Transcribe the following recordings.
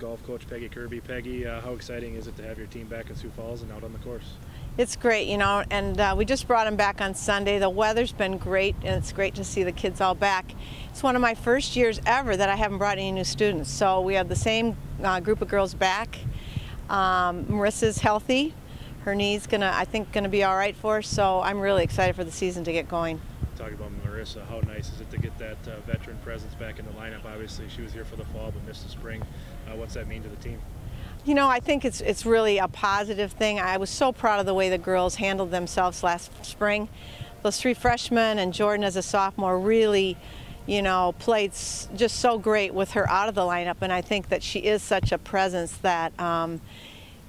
golf coach Peggy Kirby. Peggy, how exciting is it to have your team back in Sioux Falls and out on the course? It's great, you know, and we just brought them back on Sunday. The weather's been great, and it's great to see the kids all back. It's one of my first years ever that I haven't brought any new students, so we have the same group of girls back. Marissa's healthy. Her knee's I think gonna be all right for her, so I'm really excited for the season to get going. Talking about Marissa, how nice is it to get that veteran presence back in the lineup? Obviously, she was here for the fall but missed the spring. What's that mean to the team? You know, I think it's really a positive thing. I was so proud of the way the girls handled themselves last spring. Those three freshmen and Jordan as a sophomore really, you know, played just so great with her out of the lineup, and I think that she is such a presence that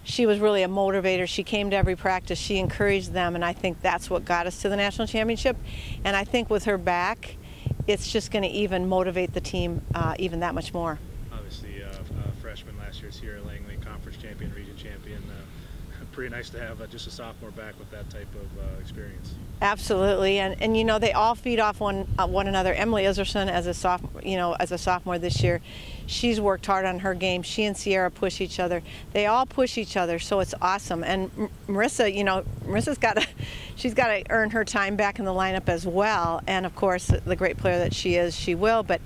she was really a motivator. She came to every practice, she encouraged them, and I think that's what got us to the national championship. And I think with her back, it's just going to even motivate the team even that much more. Obviously, freshman last year's here at Langley, conference champion, region champion. Pretty nice to have just a sophomore back with that type of experience. Absolutely, and you know, they all feed off one another. Emily Iserson, as a sophomore this year, she's worked hard on her game. She and Sierra push each other. They all push each other, so it's awesome. And Marissa, you know, she's got to earn her time back in the lineup as well. And of course, the great player that she is, she will. But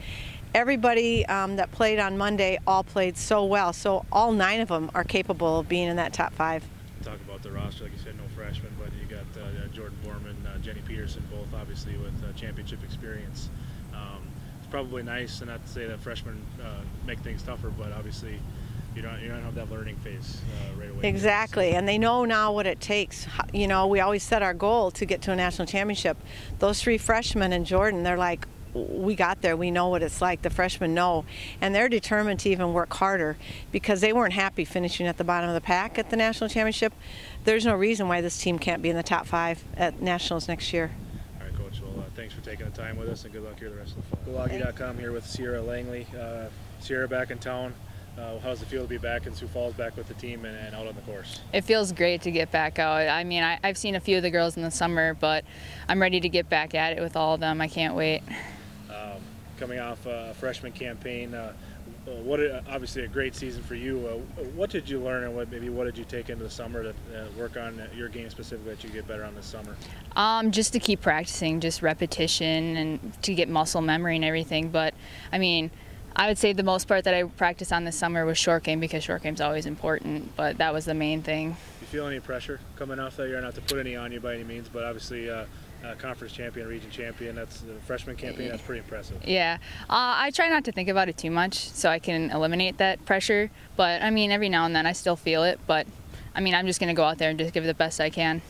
everybody that played on Monday all played so well. So all 9 of them are capable of being in that top 5. Talk about the roster, like you said, no freshmen, but you got Jordan Borman, Jenny Peterson, both obviously with championship experience. It's probably nice, and not to say that freshmen make things tougher, but obviously you don't have that learning phase right away. Exactly, and they know now what it takes. You know, we always set our goal to get to a national championship. Those 3 freshmen and Jordan, they're like, we got there, we know what it's like. The freshmen know, and they're determined to even work harder because they weren't happy finishing at the bottom of the pack at the national championship. There's no reason why this team can't be in the top 5 at nationals next year. All right, Coach, well, thanks for taking the time with us, and good luck here the rest of the fall. GoLoggy.com here with Sierra Langley. Sierra back in town. How's it feel to be back in Sioux Falls, back with the team and out on the course? It feels great to get back out. I mean, I've seen a few of the girls in the summer, but I'm ready to get back at it with all of them. I can't wait. Coming off a freshman campaign, obviously a great season for you. What did you learn, and what did you take into the summer to work on your game specifically that you get better on this summer? Just to keep practicing, just repetition and to get muscle memory and everything. But I mean, I would say the most part that I practiced on this summer was short game, because short game's always important, but that was the main thing. You feel any pressure coming off that year? Not to put any on you by any means, but obviously conference champion, region champion, that's the freshman campaign, that's pretty impressive. Yeah, I try not to think about it too much so I can eliminate that pressure, but I mean, every now and then I still feel it, but I mean, I'm just going to go out there and just give it the best I can.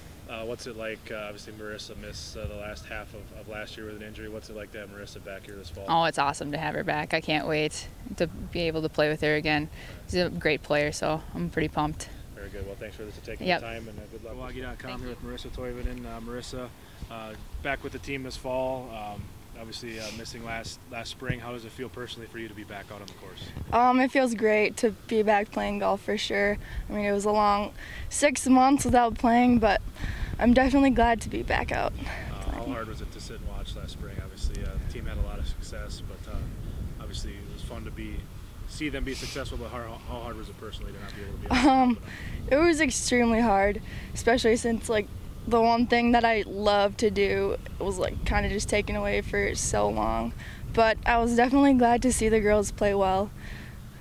What's it like, obviously Marissa missed the last half of last year with an injury. What's it like to have Marissa back here this fall? Oh, it's awesome to have her back. I can't wait to be able to play with her again. She's a great player, so I'm pretty pumped. Very good. Well, thanks for taking the time, and good luck. GoLoggy.com here with Marissa Toivonen. Marissa, back with the team this fall. Obviously missing last spring. How does it feel personally for you to be back out on the course? It feels great to be back playing golf for sure. I mean, it was a long 6 months without playing, but I'm definitely glad to be back out. How hard was it to sit and watch last spring? Obviously, the team had a lot of success, but obviously it was fun to see them be successful. But how hard was it personally to not be able to be able to It was extremely hard, especially since like the one thing that I love to do was like kind of just taken away for so long. But I was definitely glad to see the girls play well.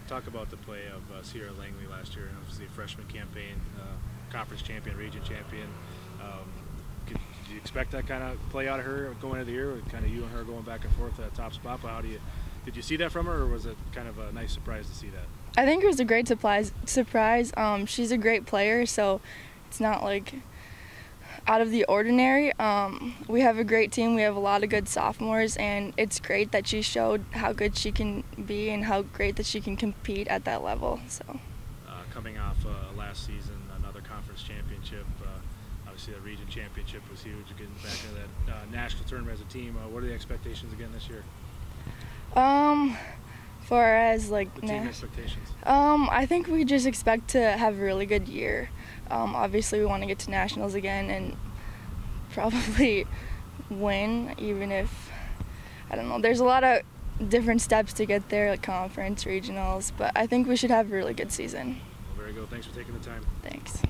Talk about the play of Sierra Langley last year, obviously a freshman campaign, conference champion, region champion. Did you expect that kind of play out of her going into the year, with kind of you and her going back and forth at that top spot? But did you see that from her, or was it kind of a nice surprise to see that? I think it was a great surprise. She's a great player, so it's not like out of the ordinary. We have a great team. We have a lot of good sophomores, and it's great that she showed how good she can be and how great that she can compete at that level. So, coming off last season, another conference championship. Obviously, the region championship was huge. Getting back into that national tournament as a team. What are the expectations again this year? Far as like the team expectations. I think we just expect to have a really good year. Obviously, we want to get to nationals again and probably win, even if, I don't know, there's a lot of different steps to get there, like conference, regionals, but I think we should have a really good season. Well, very good. Thanks for taking the time. Thanks.